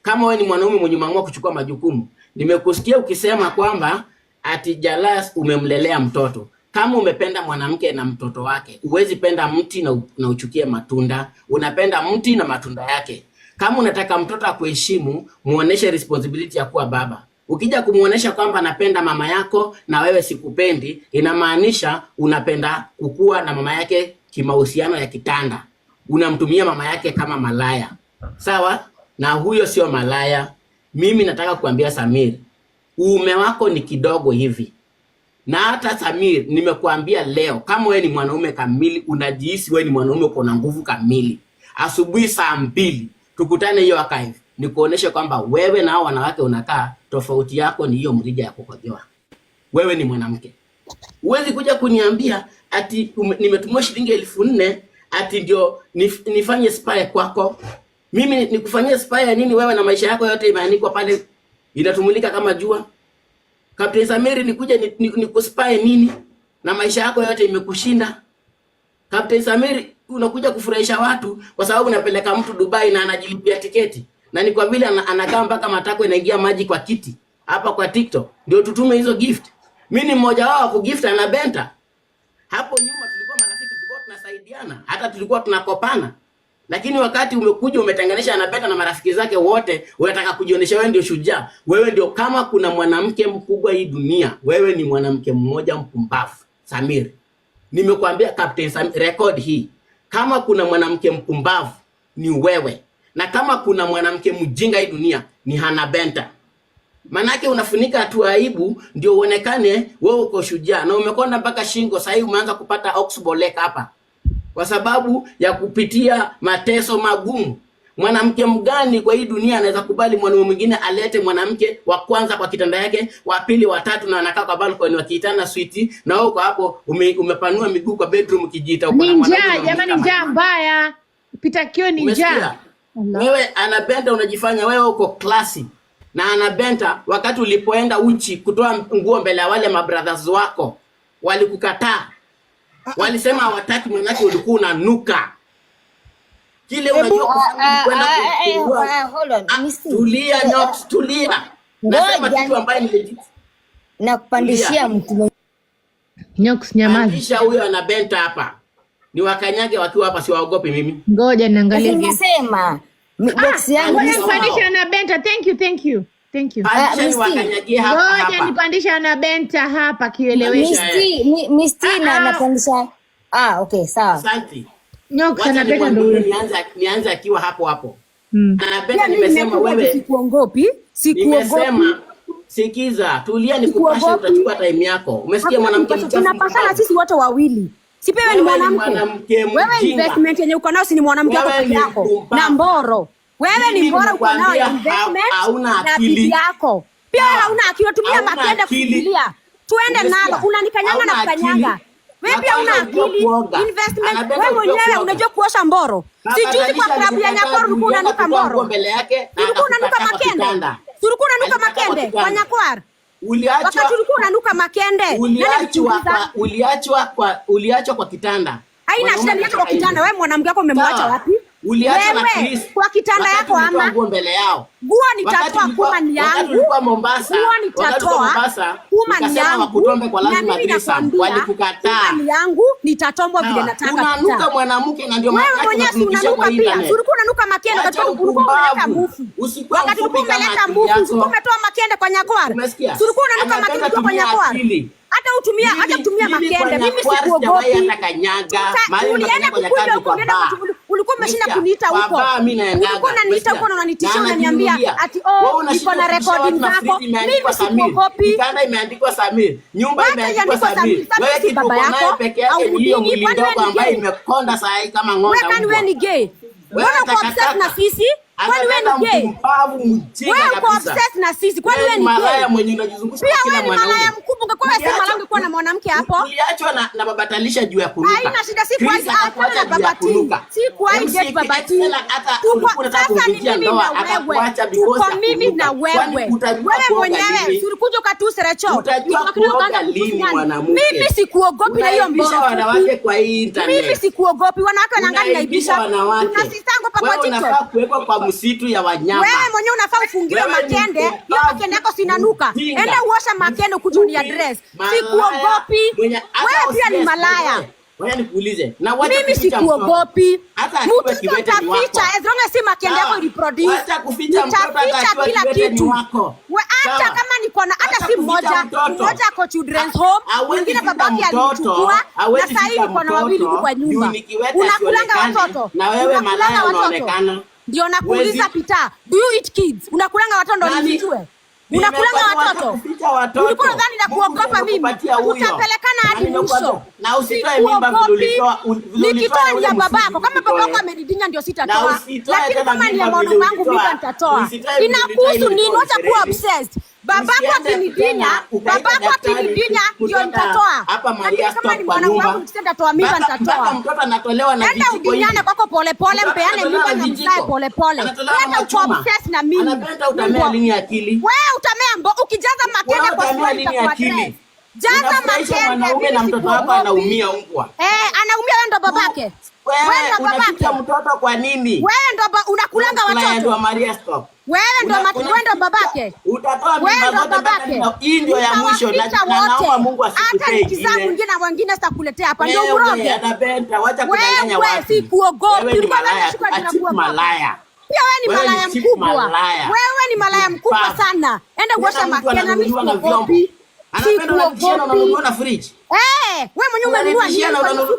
kama wewe ni mwanaume mwenye umeamua kuchukua majukumu. Nimekusikia ukisema kwamba ati Jalas umemlelea mtoto. Kama umependa mwanamke na mtoto wake, huwezi penda mti na uchukie matunda. Unapenda mti na matunda yake. Kama unataka mtoto akuheshimu, muoneshe responsibility ya kuwa baba. Ukija kumuonesha kwamba napenda mama yako na wewe sikupendi, inamaanisha unapenda kukua na mama yake kimahusiano ya kitanda. Unamtumia mama yake kama malaya. Sawa? Na huyo sio malaya. Mimi nataka kuambia Samir, uume wako ni kidogo hivi. Na hata Samir, nimekuambia leo, kama wewe ni mwanaume kamili, unajihisi wewe ni mwanaume uko na nguvu kamili, asubuhi saa 2 tukutane hiyo archive, nikuoneshe kwamba wewe na hao wanawake unakaa, tofauti yako ni hiyo mrija ya kukojoa. Wewe ni mwanamke. Huwezi kuja kuniambia ati nimetumwa shilingi 4,000 ati ndio nifanye spy kwako. Mimi nikufanyia spy ya nini wewe na maisha yako yote imeandikwa pale inatumulika kama jua? Captain Samir nikuja nikuspy nini na maisha yako yote imekushinda? Captain Samir unakuja kufurahisha watu kwa sababu unapeleka mtu Dubai na anajilipia tiketi. Na ni kwa vile anakaa mpaka matako inaingia maji kwa kiti hapa kwa TikTok ndio tutume hizo gift. Mimi ni mmoja wao ku gift na Benta. Hapo nyuma tulikuwa marafiki, tulikuwa tunasaidiana, hata tulikuwa tunakopana. Lakini wakati umekuja umetenganisha na Benta na marafiki zake wote, unataka kujionyesha wewe ndio shujaa. Wewe ndio, kama kuna mwanamke mkubwa hii dunia, wewe ni mwanamke mmoja mpumbavu. Samir, nimekuambia Captain Samir, record hii. Kama kuna mwanamke mpumbavu ni wewe. Na kama kuna mwanamke mjinga hii dunia ni Hana Benta. Manake unafunika tu aibu ndio uonekane wewe uko shujaa, na umekonda mpaka shingo. Sasa umeanza kupata oxbolek hapa kwa sababu ya kupitia mateso magumu. Mwanamke mgani kwa hii dunia anaweza kubali mwanaume mwingine alete mwanamke wa kwanza kwa kitanda yake, wa pili, wa tatu, na anakaa kwa balcony wakiitana sweetie, na wewe uko hapo umepanua miguu kwa bedroom ukijiita uko na mwanamke? Jamani, njaa mbaya pita kio ni njaa. Wewe Hana Benta unajifanya wewe uko classy. Na Hana Benta, wakati ulipoenda uchi kutoa nguo mbele ya wale mabrothers wako, walikukataa. Walisema hawataki, mwanake ulikuwa unanuka. Kile unajua kwenda tulia Nyox, tulia. Nasema kitu ambaye ni legit. Na kupandishia mtu Nyox, nyamaza. Pandisha huyo Hana Benta hapa. Ni wakanyage wakiwa hapa, siwaogopi mimi. Ngoja niangalie. Nimesema box yangu nipandisha Hana Benta. Thank you. Ngoja nipandisha Hana Benta hapa kielewesha. Misty na napandisha. Okay, sawa. Asante. Nyoka Hana Benta ndio nianze akiwa hapo. Hana Benta, nimesema wewe sikuogopi. Nimesema sikiza, tulia nikupashe, utachukua time yako. Umesikia mwanamke mchafu? Tunapasana sisi wote wawili. Sipewe ni mwanamke. Wewe investment yenye uko nayo si ni mwanamke wako peke yako. Na mboro. Wewe ni mboro uko nayo investment na bibi yako. Pia hauna akili, tumia makende kufikiria. Tuende nalo, unanikanyanga na kukanyanga. Wewe pia una akili. Investment wewe mwenyewe unajua kuosha mboro. Sijui kwa klabu ya Nyakoro ulikuwa unanuka mboro. Ulikuwa unanuka makende. Ulikuwa unanuka makende kwa Nyakwar. Wakati ulikuwa unanuka makende. Uliachwa kwa kitanda. Haina shida, niacha kwa kitanda. Wewe mwanamke wako umemwacha wapi? Uliacha na Chris kwa kitanda yako ama nguo mbele yao. Nguo nitatoa kuma ni yangu. Wakati ulikuwa Mombasa, nguo nitatoa kuma ni yangu. Kutombe kwa lazima Drisa, walikukataa. Kuma ni yangu, nitatombwa vile nataka. Unanuka mwanamke na ndio maana wewe mwenyewe unanuka pia. Ulikuwa unanuka makende wakati ulikuwa umeleta mbufu. Wakati ulikuwa umeleta mbufu, ulikuwa umetoa makende kwa Nyakwara. Ulikuwa unanuka makende kwa Nyakwara. Hata kutumia makende. Mimi sikuogopi. Ulienda kukuja huko, ulikuwa umeshinda kuniita huko. Ulikuwa unaniita huko na unanitishia, unaniambia ati niko na recording zako. Mimi sikuogopi. Kitanda imeandikwa Samir, nyumba imeandikwa Samir. Wewe kitu baba yako peke yake ni hiyo mwili ndogo ambayo imekonda saa hii kama ng'ombe. Wewe wewe ni gay. Wewe uko obsessed na sisi? Kwani wewe ni gay? Wewe uko obsessed na sisi? Kwani wewe ni gay? Malaya mwenye unajizungusha kila mwanaume. Malaya mkubwa, ungekuwa si malaya ungekuwa na mwanamke hapo. Uliachwa na babatalisha juu ya kunuka. Haina shida, si kwa na babati. Si kwa date babati. Sasa ni mimi na wewe. Tuko mimi na wewe. Wewe mwenyewe ulikuja ukatuse recho. Mimi sikuogopi na hiyo mbona. Wanawake kwa hii internet. Mimi sikuogopi, wanawake wanaangalia naibisha. Tunasitango pa kwa TikTok. Unafaa kuwekwa kwa msitu ya wanyama. wewe mwenyewe unafaa ufungiwe makende. Hiyo makende yako sinanuka. Enda uosha makende kujuni address. Sikuogopi. Wewe pia ni malaya. Wewe nikuulize. Na wacha mimi sikuogopi. Mtu ataficha as long as si makende yako reproduce. Wacha kuficha mtoto akachua kila kitu. Hata kama niko na hata si mmoja kwa children's home, mwingine babaki alichukua na sasa hivi niko na wawili kwa nyumba. Unakulanga watoto. Na wewe malaya unaonekana. Ndio nakuuliza Peter, do you eat kids? Unakulanga watoto ndio nijue. Unakulanga watoto. Ulikuwa unadhani na kuogopa mimi? Utapelekana hadi mwisho. Na usitoe mimba vile ulitoa. Nikitoa ni ya babako. Kama babako amenidinya ndio sitatoa. Lakini kama ni ya mwanaume wangu mimi nitatoa. Inakuhusu nini? Wacha kuwa obsessed. Babako akinidinya ndio nitatoa. Lakini kama ni mwanaume wangu nitatoa mimba nitatoa. Mtoto anatolewa na vijiko hivi. Enda udinyane kwako polepole, mpeane mimba na mzae polepole. Enda uko obsessed na mimi. Anapenda utamea lini akili? Wewe utamea ukijaza makende kwa swali itakuwa dress. Jaza makende mwanaume na mtoto wako anaumia ungwa. Anaumia wewe ndo babake. Wewe ndo babake. Mtoto kwa nini? Wewe ndo unakulanga watoto. Wewe ndo babake. Utatoa mimba zote. Hii ndio ya mwisho na naomba Mungu asikupee. Hata nikizaa mwingine na wengine sitakuletea hapa ndio uroge. Wewe anapenda wacha kudanganya watu. Wewe si kuogopi. Ulikuwa unashuka tunakuwa malaya. Pia wewe ni malaya mkubwa. Wewe ni malaya mkubwa sana. Enda kuosha makende na mimi sikuogopi. Anapenda ununua na fridge. Wewe mwenyewe umenunua nini?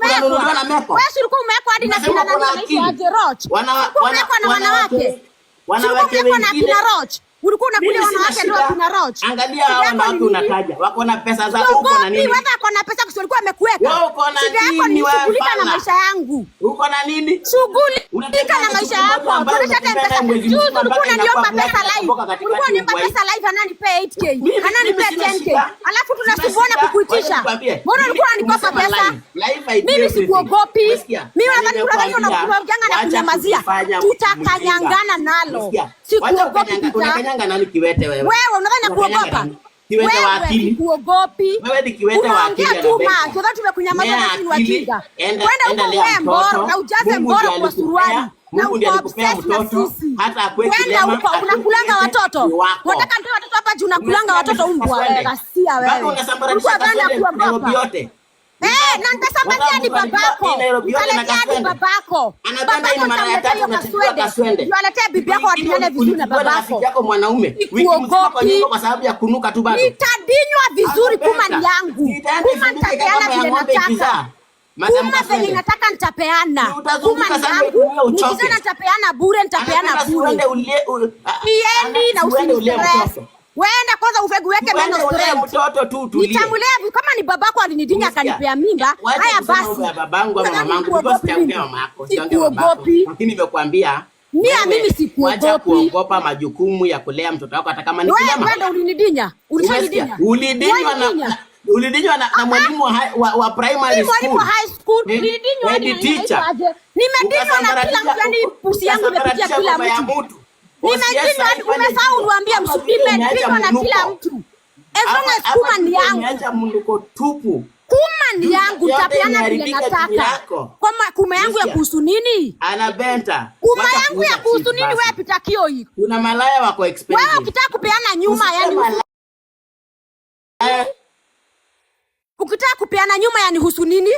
Unanunua na meko. Wewe si ulikuwa umewekwa hadi na kina nani anaitwa Roach. Umewekwa na wanawake. Wanawake wengine na Roach. Ulikuwa unakulia wanawake ndio kina Roach. Angalia hao wanawake unataja. Wako na pesa za uko na nini? Wewe uko na pesa kwa ulikuwa amekuweka. Wewe uko na nini wewe? Shughulika na maisha yangu. Uko na nini? Shughulika na maisha yako. Tunataka pesa. Juzi ulikuwa unaniomba pesa live. Ulikuwa unaniomba pesa live ananipa 8k. Ananipa 10k. Alafu tunasubuana kukuitisha. Mbona ulikuwa unanikopa pesa? Mimi sikuogopi. Mimi nadhani unadhani unakuonganga na kunyamazia. Tutakanyangana nalo. Sikuogopi. Unakanyanga nani kiwete wewe? Wewe unadhani nakuogopa? Kiwete wa akili. Kuogopi. Wewe ni kiwete wa akili. Unaongea tu ma, kwa sababu tumekunyamaza na sisi wakinga. Kwenda ukoe mboro na ujaze mboro kwa suruali. Mungu ndiye alikupea mtoto hata akweki lema. Unakulanga watoto. Unataka ndio watoto hapa juu unakulanga watoto umbwa wewe. Ghasia wewe. Bado unasambaratisha Nairobi yote. Na nitasambatia ni babako. Utaletea ni babako. Anapenda ni mara ya tatu unachukua kaswende. Unaletea bibi yako watinane vizuri na babako. Bibi yako mwanaume. Wiki mzima kwa nyumba kwa sababu ya kunuka tu bado. Nitadinywa vizuri kuma ni yangu. Kuma nitapeana vile nataka. Kuma venye nataka nitapeana. Kuma ni yangu. Nikisema nitapeana bure nitapeana bure. Iendi na usistress. Wenda kwanza ufegu weke meno straight. Mtoto tu tulie. Nitamulea kama ni babako alinidinya akanipea mimba. Haya basi. Babangu ama mamangu because sitaongea mama yako. Sikuogopi. Lakini nimekuambia mimi sikuogopi. Wacha kuogopa majukumu ya kulea mtoto wako hata kama ni kilema. Wewe ndo ulinidinya. Ulidinywa na mwalimu wa primary school. Mwalimu wa high school. Ulidinywa hadi teacher. Nimedinywa na kila mtu, yani pusi yangu imepitia kila mtu. Umesahau niwaambia nimedinywa na kila mtu. Ezona kuma ni yangu. Umeacha munduko tupu. Kuma ni yangu tapeana vile nataka. Kuma yangu ya kuhusu nini? Anabenta. Kuma yangu ya kuhusu nini wewe pita kio hii? Kuna malaya wako expensive. Wewe ukitaka kupeana nyuma yani ukitaka kupeana nyuma yani husu nini?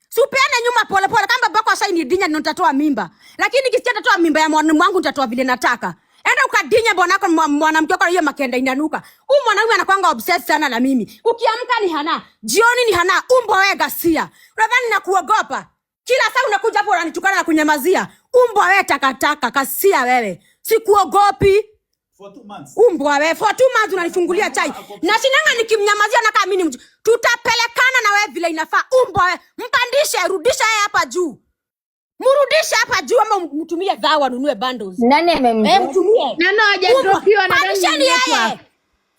Si upeane nyuma pole pole kama babako ashainidinya ndio nitatoa mimba. Lakini nikisikia nitatoa mimba ya mwanamume wangu nitatoa vile nataka. Enda ukadinya bwanako mwanamke wako hiyo makenda inanuka. Huyu mwanaume anakuanga obsessed sana na mimi. Ukiamka ni Hana, jioni ni Hana, umbwa wewe Ghasia. Unadhani nakuogopa? Kila saa unakuja hapo unanitukana na kunyamazia. Umbwa wewe takataka, Ghasia wewe. Sikuogopi. For 2 months. Umbwa wewe, for 2 months unanifungulia chai. Na sinanga nikimnyamazia na kama mimi tutapelekana na wewe vile inafaa. Umbwa wewe, mpandishe, rudisha yeye hapa juu. Murudisha hapa juu ama mtumie dhawa nunue bundles. Nani amemtumie? Nani hajadropiwa na nani network.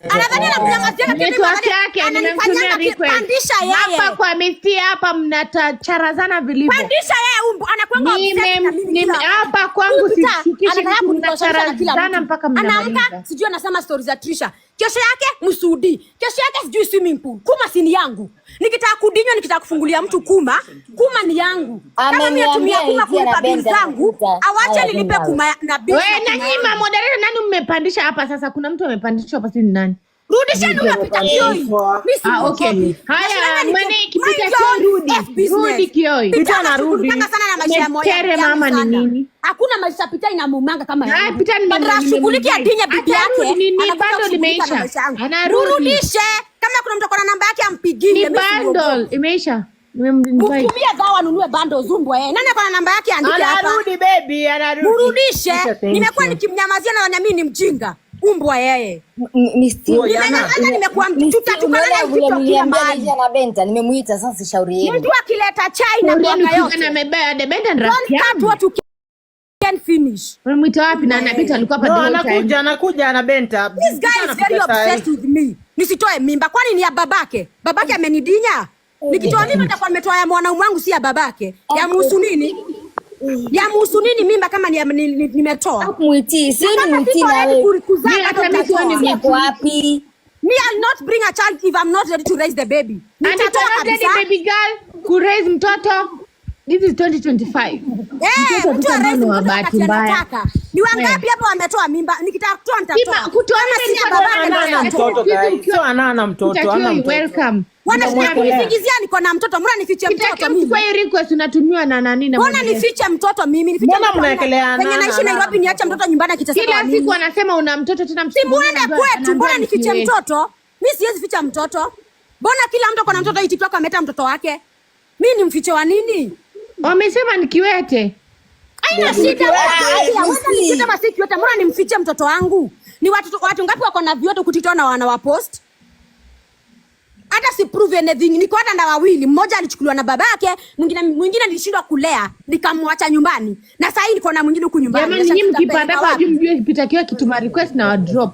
Anadhani anamnyamazia network yake nimemtumia request. Pandisha yeye. Hapa kwa Misty hapa mnatacharazana vilivyo. Pandisha yeye anakuanga obsessed hapa kwangu sikishi mnacharazana mpaka mnamaliza. Anaamka sijui anasema stories za Trisha. Kesho yake msudi. Kesho yake sijui swimming pool. Kuma si ni yangu. Nikitaka kudinywa, nikitaka kufungulia mtu kuma ni yangu. Kama mimi natumia kuma kulipa bili zangu, awache nilipe kuma na bili. Wewe nanyima moderator, nani mmepandisha hapa sasa? Kuna mtu amepandishwa hapa, si ni nani? Rudisha unapita Kioi. Okay. Haya, mwana ikipita Kioi rudi Kioi. Pita anarudi. Nataka sana na maisha moja. Kere mama ni nini? Hakuna maisha pita inamumanga kama yeye. Pita ni shughulikia dinya bibi yake. Ni bando limeisha. Anarudishe. Kama kuna mtu akona namba yake ampigie. Ni bundle imeisha. Mtumie gawa nunue bando zumbwa yeye. Nani akona namba yake andike hapa? Anarudi baby, anarudi. Mrudishe. Nimekuwa nikimnyamazia na mimi ni mjinga. Umbwa yeye. Nimekuwa tutatukana vile niliambia na Benta, nimemuita sasa shauri yenu. Mtu akileta chai na mwaka yote. Na mebea de Benta rafiki yangu. Watu can finish. Unamuita wapi na Benta alikuwa hapa ndio anakuja na Benta. This guy is very obsessed with me. Nisitoe mimba kwani ni ya babake? Babake amenidinya. Nikitoa mimba nitakuwa nimetoa ya mwanaume wangu si ya babake. Ya muhusu nini? Ya muhusu nini mimba kama nimetoa? Muiti, si muiti na wewe. Wapi? Me, I'll not bring a child if I'm not ready to raise the baby. Nitatoa kabisa. Baby girl, ku raise mtoto. This is 2025. Mtu raise mtoto anataka. Ni wangapi hapo wametoa mimba? Nikitaka kutoa nitatoa. Kutoa si ya babake na mtoto guys. Sio ana mtoto, ana mtoto. Welcome. Wananifikizia niko na mtoto. Mbona nifiche mtoto mimi? Kwa hiyo request unatumiwa na nani na mbona nifiche mtoto mimi? Nifiche mbona mnaekeleana? Kwenye naishi Nairobi niache mtoto nyumbani akitasema kila siku anasema una mtoto tena msimu. Muende kwetu. Mbona nifiche mtoto? Mimi siwezi ficha mtoto. Mbona kila mtu akona mtoto hii TikTok ameleta mtoto wake? Mimi ni mfiche wa nini? Wamesema ni kiwete. Haina shida. Wewe basi kiwete, mbona nimfiche mtoto wangu? Ni watu ngapi wako na vioto kutitona wana wa post? Hata si prove anything. Niko hata na wawili. Mmoja alichukuliwa na babake, mwingine nilishindwa kulea, nikamwacha nyumbani. Na sasa niko na mwingine huko nyumbani. Jamani nyinyi mkipanda kwa juu mjue kipita kiwa kituma request na wa drop.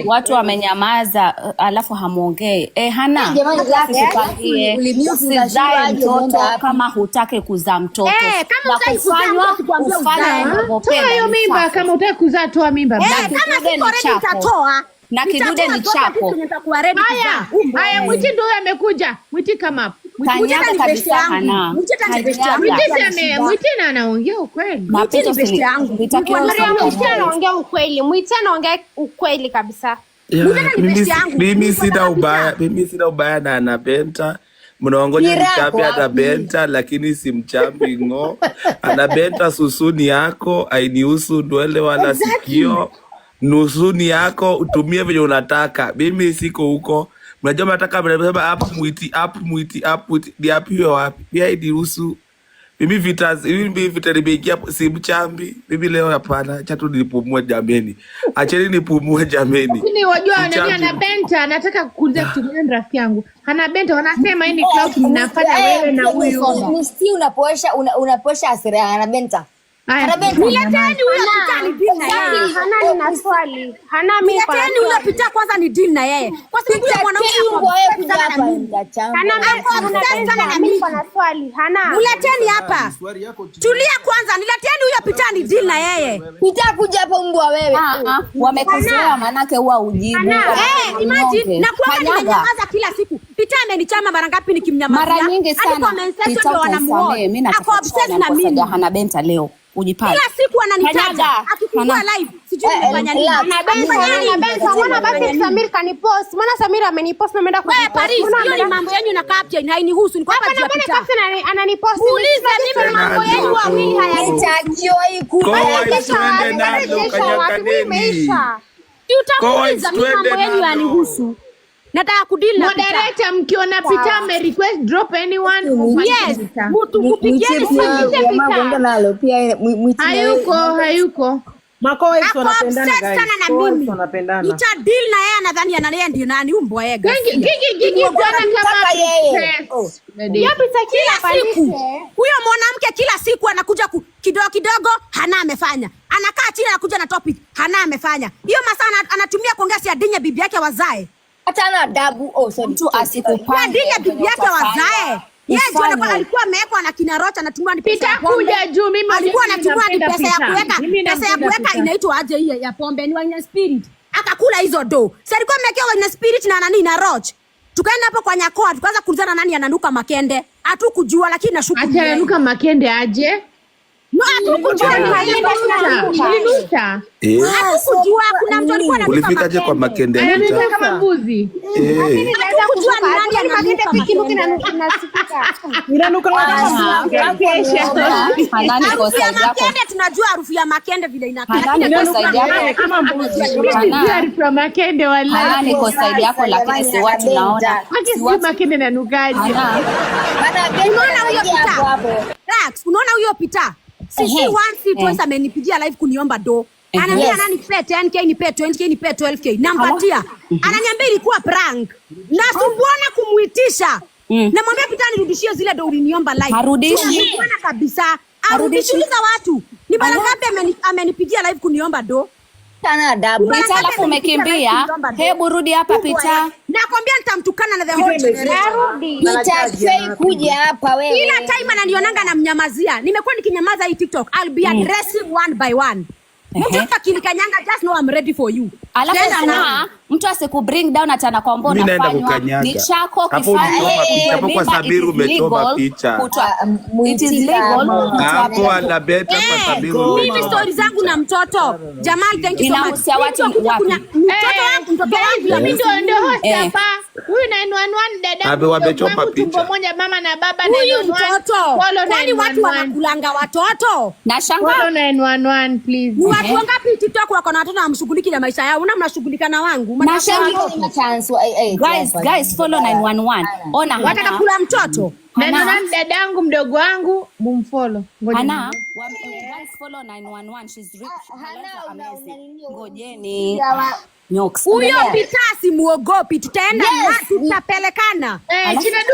Watu wamenyamaza alafu hamuongee. Hana. Usizae mtoto kama hutaki kuzaa mtoto. Kama hutaki kufanya hiyo mimba, kama hutaki kuzaa toa mimba. Kama siko ready nitatoa. Na kidude ni chako. Haya Mwiti ndio amekuja. Mwiti come up. Kanyaga kabisa Hana. Mwiti anaongea ukweli. Mwiti ni best yangu. Mwiti anaongea ukweli. Mwiti anaongea ukweli kabisa. Mimi sina ubaya na anapenda. Mnaongoja nichape hata Benta lakini simchapi ngo. Anapenda susuni yako, ainihusu ndwele wala sikio. Nusuni yako utumie vile unataka. Mimi siko huko. Mnajua mnataka mnasema hapa Mwiti ni hapi wapi? Pia niruhusu. Mimi vita nimeingia simchambi. Mimi leo hapana. Acha tu nipumue jameni. Acheni nipumue jameni. Lakini wajua nani ana Benta anataka kukuuliza kitu gani rafiki yangu. Ana Benta wanasema hii ni cloud mnafanya wewe na huyu. Msti unapoesha hasira ana Benta. Nileteni huyo pita ni deal na yeye. Hana nina swali. Hana mimi kwa nileteni huyo pita kwanza ni deal na yeye. Kwa sababu huyo mwanamke kuja hapa. Hana mimi kwa swali. Hana. Nileteni hapa. Tulia kwanza, nileteni huyo pita ni deal na yeye. Pita kuja hapo mbwa wewe. Wamekosoa manake huwa ujibu. Imagine na kwa nimenyamaza kila siku. Pita amenichama mara ngapi nikimnyamazia? Mara nyingi sana. Pita utasamee. Mimi nataka na mimi Hana Benta leo. Ujipale. Kila siku ananitaja. Akifungua live. Sijui nifanya nini. Ana Benta, mbona basi Samir kanipost? Mbona Samir amenipost na ameenda kupost? Paris, hiyo ni mambo yenu na captain, hainihusu. Niko hapa hapa Pita. Mbona ananipost? Uliza mimi mambo yenu wawili hayanitajoi Tutakuuliza mimi mambo yenu yanihusu. Nataka kudeal na moderator mkiona Pita ame request drop anyone. Yes. Mtu kupigieni hayuko. Makoe wanapendana guys. Wanapendana. Nita deal na yeye nadhani anania ndio nani umbwa yeye. Gigi bwana kama yeye. Yapita kila siku. Huyo mwanamke kila siku anakuja kidogo Hana amefanya. Anakaa chini anakuja na topic Hana amefanya. Hiyo masaa anatumia kuongea si adinye bibi yake wazae. Hata na adabu mtu asikupande. Adinye bibi yake wazae. Yeye ndio alikuwa amewekwa na kina Rocha anatumia ni pesa ya pombe. Kuja juu mimi alikuwa anatumia ni pesa ya kuweka. Pesa ya kuweka inaitwa aje hii ya pombe ni wine spirit. akakula hizo do. Sasa alikuwa amekewa na spirit na nani na roach. Tukaenda hapo kwa Nyakoa tukaanza kuulizana nani ananuka makende. Hatukujua lakini nashuku. Ati ananuka makende aje? No, hatukujua ni makende tunanuka. Hatukujua kuna mtu alikuwa ananuka. Ulifikaje kwa makende? Ananuka kama mbuzi. Hatukujua ni nani ananuka makende. Inanuka Hanani kwa side yako. Makende tunajua harufu ya makende vile inakaa. Hanani kwa side yako kama mbuzi. Harufu ya makende wallahi. Hanani kwa side yako lakini si watu naona. Si makende nanukaje? Unaona huyo Pita? Relax, unaona huyo Pita? Sisi once twice amenipigia live kuniomba do. Ananiambia nani nipe 10k nipe 20k nipe 12k. Nampatia. Ananiambia ilikuwa prank. Nasumbuana kumuitisha. Namwambia Pita nirudishie zile do uliniomba live. Harudishi. Bwana kabisa. Arudishiuliza watu. Ni bana ngapi amenipigia live kuniomba do? Sana adabu. Pita alafu umekimbia. Hebu rudi hapa Pita. Nakwambia nitamtukana na the whole generation. Pita sei kuja hapa wewe. Kila time ananionanga na mnyamazia. Nimekuwa nikinyamaza hii TikTok. I'll be addressing one by one. Mtu akinikanyanga just know I'm ready for you. Alafu na mtu asiku bring down atana kwamba unafanywa ni chako kifanya hapo kwa Sabiru umechoma picha. It is legal. Hapo Anabeta kwa Sabiru. Mimi stories zangu na mtoto. Jamal, thank you so much. Inahusia watu wapi? Mtoto wangu Mimi ndio host hapa. Huyu 911 dada. Abe wamechoma picha. Tumbo moja mama na baba 911. Huyu mtoto. Kwani watu wanakulanga watoto? Na shanga. Follow 911 please. Ni watu wangapi TikTok wako na watoto wanamshughuliki na maisha yao? Mnashughulika na wangu. Guys, follow 911. Ona Wataka kula mtoto? Na dadangu mdogo wangu mumfollow. Ana, guys follow 911. She's rich. Amazing. Ngojeni. Nyoks. Huyo Pita simuogopi. Tutaenda na tutapelekana. Chinedu.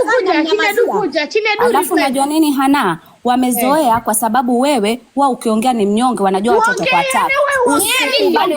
Alafu unajua nini Hana? Wamezoea kwa sababu wewe ukiongea ni mnyonge wanajua watoto kwa tap. Usikubali